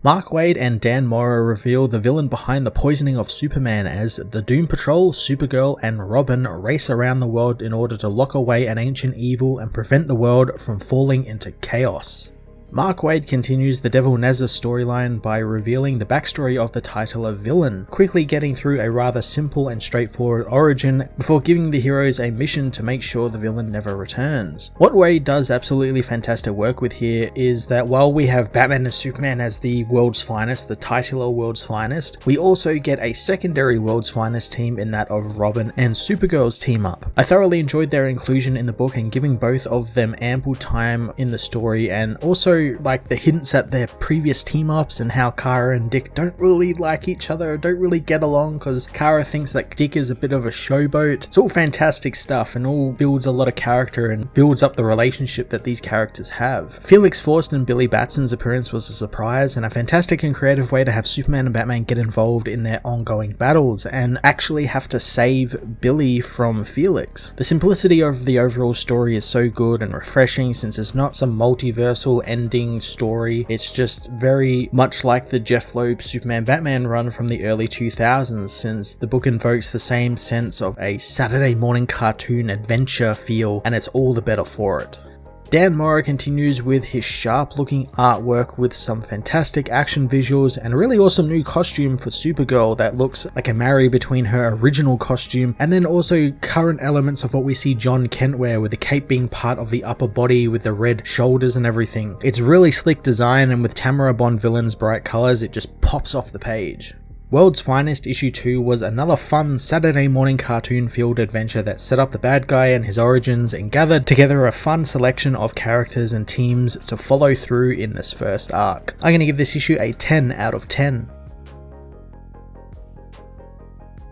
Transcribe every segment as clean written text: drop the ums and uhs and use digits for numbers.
Mark Waid and Dan Morrow reveal the villain behind the poisoning of Superman as the Doom Patrol, Supergirl, and Robin race around the world in order to lock away an ancient evil and prevent the world from falling into chaos. Mark Waid continues the Devil Nezha storyline by revealing the backstory of the title of villain, quickly getting through a rather simple and straightforward origin before giving the heroes a mission to make sure the villain never returns. What Waid does absolutely fantastic work with here is that while we have Batman and Superman as the world's finest, the titular world's finest, we also get a secondary world's finest team in that of Robin and Supergirl's team up. I thoroughly enjoyed their inclusion in the book and giving both of them ample time in the story, and also like the hints at their previous team-ups and how Kara and Dick don't really like each other, don't really get along because Kara thinks that Dick is a bit of a showboat. It's all fantastic stuff and all builds a lot of character and builds up the relationship that these characters have. Felix Faust and Billy Batson's appearance was a surprise and a fantastic and creative way to have Superman and Batman get involved in their ongoing battles and actually have to save Billy from Felix. The simplicity of the overall story is so good and refreshing since it's not some multiversal ending story. It's just very much like the Jeff Loeb Superman Batman run from the early 2000s, since the book invokes the same sense of a Saturday morning cartoon adventure feel, and it's all the better for it. Dan Morrow continues with his sharp looking artwork with some fantastic action visuals and a really awesome new costume for Supergirl that looks like a marry between her original costume and then also current elements of what we see John Kent wear, with the cape being part of the upper body with the red shoulders and everything. It's really slick design, and with Tamara Bond villain's bright colors, it just pops off the page. World's Finest issue 2 was another fun Saturday morning cartoon filled adventure that set up the bad guy and his origins and gathered together a fun selection of characters and teams to follow through in this first arc. I'm going to give this issue a 10 out of 10.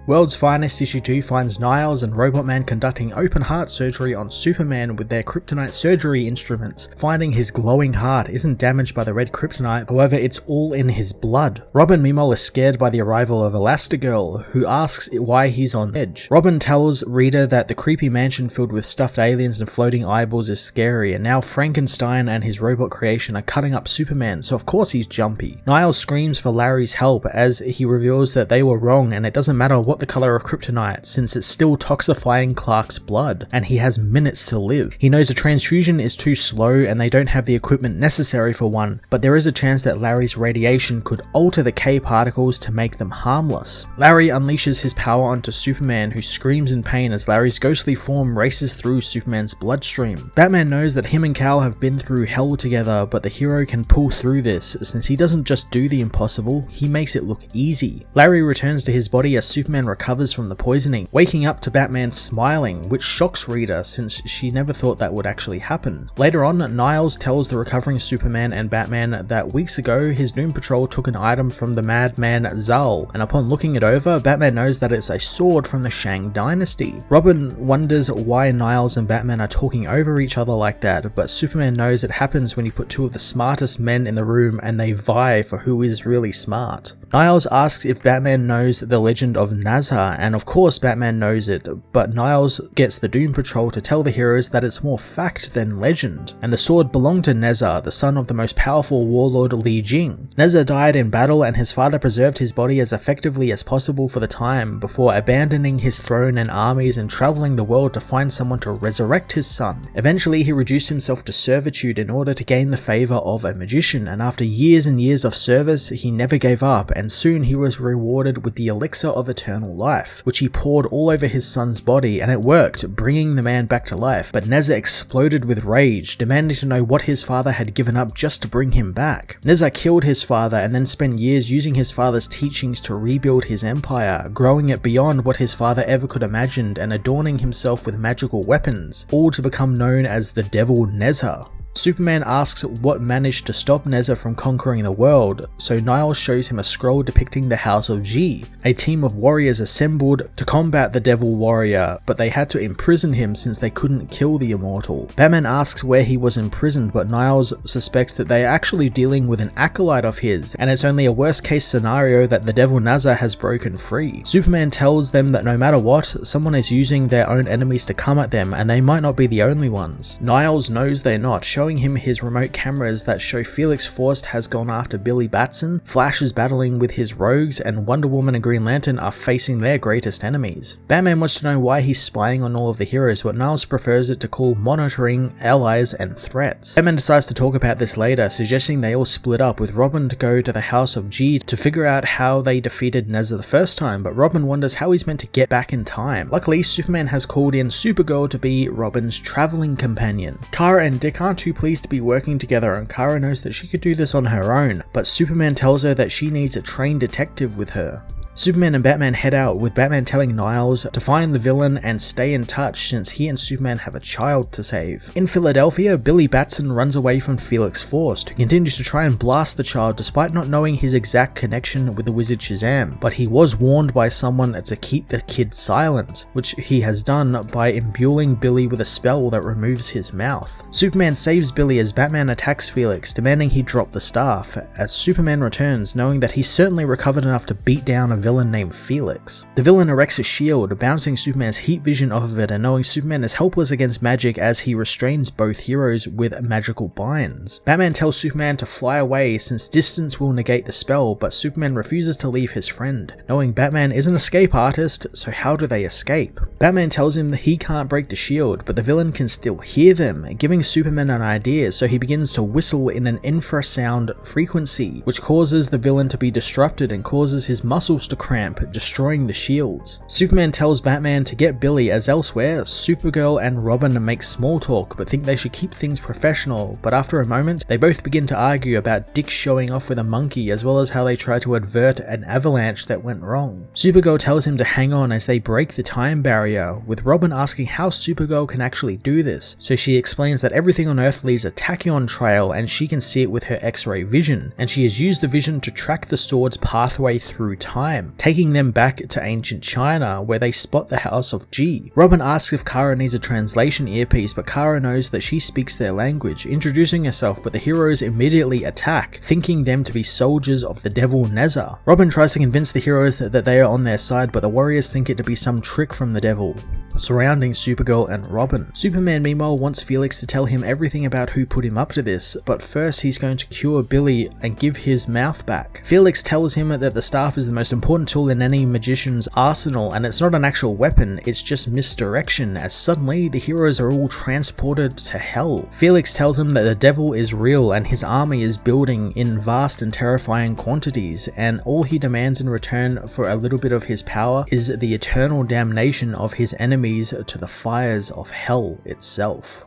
World's Finest issue 2 finds Niles and Robotman conducting open heart surgery on Superman with their kryptonite surgery instruments. Finding his glowing heart isn't damaged by the red kryptonite, however it's all in his blood. Robin meanwhile is scared by the arrival of Elastigirl, who asks why he's on edge. Robin tells Rita that the creepy mansion filled with stuffed aliens and floating eyeballs is scary, and now Frankenstein and his robot creation are cutting up Superman, so of course he's jumpy. Niles screams for Larry's help as he reveals that they were wrong and it doesn't matter what the color of kryptonite since it's still toxifying Clark's blood and he has minutes to live. He knows a transfusion is too slow and they don't have the equipment necessary for one, but there is a chance that Larry's radiation could alter the K particles to make them harmless. Larry unleashes his power onto Superman, who screams in pain as Larry's ghostly form races through Superman's bloodstream. Batman knows that him and Kal have been through hell together, but the hero can pull through this since he doesn't just do the impossible, he makes it look easy. Larry returns to his body as Superman recovers from the poisoning, waking up to Batman smiling, which shocks Rita since she never thought that would actually happen. Later on, Niles tells the recovering Superman and Batman that weeks ago his Doom Patrol took an item from the madman Zal, and upon looking it over, Batman knows that it's a sword from the Shang Dynasty. Robin wonders why Niles and Batman are talking over each other like that, but Superman knows it happens when you put two of the smartest men in the room and they vie for who is really smart. Niles asks if Batman knows the legend of Nezha, and of course Batman knows it, but Niles gets the Doom Patrol to tell the heroes that it's more fact than legend, and the sword belonged to Nezha, the son of the most powerful warlord Li Jing. Nezha died in battle and his father preserved his body as effectively as possible for the time, before abandoning his throne and armies and travelling the world to find someone to resurrect his son. Eventually he reduced himself to servitude in order to gain the favour of a magician, and after years and years of service he never gave up, and soon he was rewarded with the elixir of eternal life, which he poured all over his son's body, and it worked, bringing the man back to life. But Nezha exploded with rage, demanding to know what his father had given up just to bring him back. Nezha killed his father and then spent years using his father's teachings to rebuild his empire, growing it beyond what his father ever could imagine and adorning himself with magical weapons, all to become known as the Devil Nezha. Superman asks what managed to stop Nezha from conquering the world, so Niles shows him a scroll depicting the House of G, a team of warriors assembled to combat the Devil Warrior, but they had to imprison him since they couldn't kill the Immortal. Batman asks where he was imprisoned, but Niles suspects that they are actually dealing with an acolyte of his, and it's only a worst case scenario that the Devil Nezha has broken free. Superman tells them that no matter what, someone is using their own enemies to come at them, and they might not be the only ones. Niles knows they're not, showing showing him his remote cameras that show Felix Faust has gone after Billy Batson, Flash is battling with his rogues, and Wonder Woman and Green Lantern are facing their greatest enemies. Batman wants to know why he's spying on all of the heroes, but Niles prefers it to call monitoring, allies, and threats. Batman decides to talk about this later, suggesting they all split up, with Robin to go to the House of G to figure out how they defeated Nezha the first time, but Robin wonders how he's meant to get back in time. Luckily, Superman has called in Supergirl to be Robin's traveling companion. Kara and Dick aren't too pleased to be working together, and Kara knows that she could do this on her own, but Superman tells her that she needs a trained detective with her. Superman and Batman head out, with Batman telling Niles to find the villain and stay in touch since he and Superman have a child to save. In Philadelphia, Billy Batson runs away from Felix Faust, who continues to try and blast the child despite not knowing his exact connection with the wizard Shazam, but he was warned by someone to keep the kid silent, which he has done by imbuing Billy with a spell that removes his mouth. Superman saves Billy as Batman attacks Felix, demanding he drop the staff, as Superman returns knowing that he's certainly recovered enough to beat down a villain named Felix. The villain erects a shield, bouncing Superman's heat vision off of it and knowing Superman is helpless against magic as he restrains both heroes with magical binds. Batman tells Superman to fly away since distance will negate the spell, but Superman refuses to leave his friend, knowing Batman is an escape artist, so how do they escape? Batman tells him that he can't break the shield, but the villain can still hear them, giving Superman an idea, so he begins to whistle in an infrasound frequency, which causes the villain to be disrupted and causes his muscles to cramp, destroying the shields. Superman tells Batman to get Billy, as elsewhere, Supergirl and Robin make small talk but think they should keep things professional, but after a moment, they both begin to argue about Dick showing off with a monkey as well as how they try to avert an avalanche that went wrong. Supergirl tells him to hang on as they break the time barrier, with Robin asking how Supergirl can actually do this, so she explains that everything on Earth leaves a tachyon trail and she can see it with her X-ray vision, and she has used the vision to track the sword's pathway through time, taking them back to ancient China where they spot the House of G. Robin asks if Kara needs a translation earpiece, but Kara knows that she speaks their language, introducing herself, but the heroes immediately attack, thinking them to be soldiers of the Devil Nezha. Robin tries to convince the heroes that they are on their side, but the warriors think it to be some trick from the devil, surrounding Supergirl and Robin. Superman meanwhile wants Felix to tell him everything about who put him up to this, but first he's going to cure Billy and give his mouth back. Felix tells him that the staff is the most important tool in any magician's arsenal, and it's not an actual weapon, it's just misdirection, as suddenly the heroes are all transported to hell. Felix tells him that the devil is real and his army is building in vast and terrifying quantities, and all he demands in return for a little bit of his power is the eternal damnation of his enemies to the fires of hell itself.